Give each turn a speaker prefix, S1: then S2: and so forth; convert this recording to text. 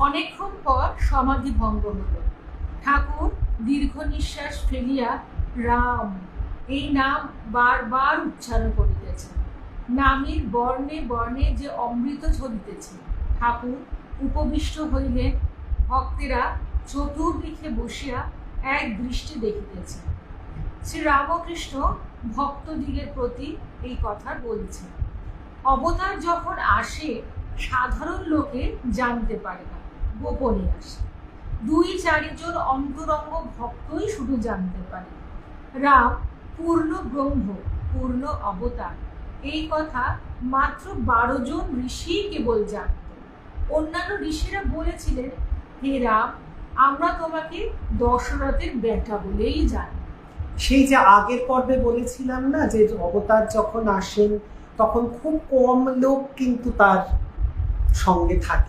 S1: অনেকক্ষণ পর সমাধি ভঙ্গ হল। ঠাকুর দীর্ঘ নিঃশ্বাস ফেলিয়া রাম এই নাম বারবার উচ্চারণ করিতেছেন। নামের বর্ণে বর্ণে যে অমৃত ঝরিতেছে। ঠাকুর উপবিষ্ট হইলেন। ভক্তেরা চতুর্দিকে বসিয়া এক দৃষ্টি দেখিতেছে। শ্রীরামকৃষ্ণ ভক্তদিগের প্রতি এই কথা বলছেন। অবতার যখন আসে সাধারণ লোকে জানতে পারে না, গোপনে আসে। 2-4 জন অন্তরঙ্গ ভক্তই শুধু জানতে পারে। রাম পূর্ণ ব্রহ্ম, পূর্ণ অবতার, এই কথা মাত্র 12 জন ঋষি কেবল জানত। অন্যান্য ঋষিরা বলেছিলেন, হে রাম, আমরা তোমাকে দশরথের বেটা বলেই জানি।
S2: সেই যে আগের পর্বে বলেছিলাম না, যে অবতার যখন আসেন তখন খুব কম লোক কিন্তু তার সঙ্গে থাকে।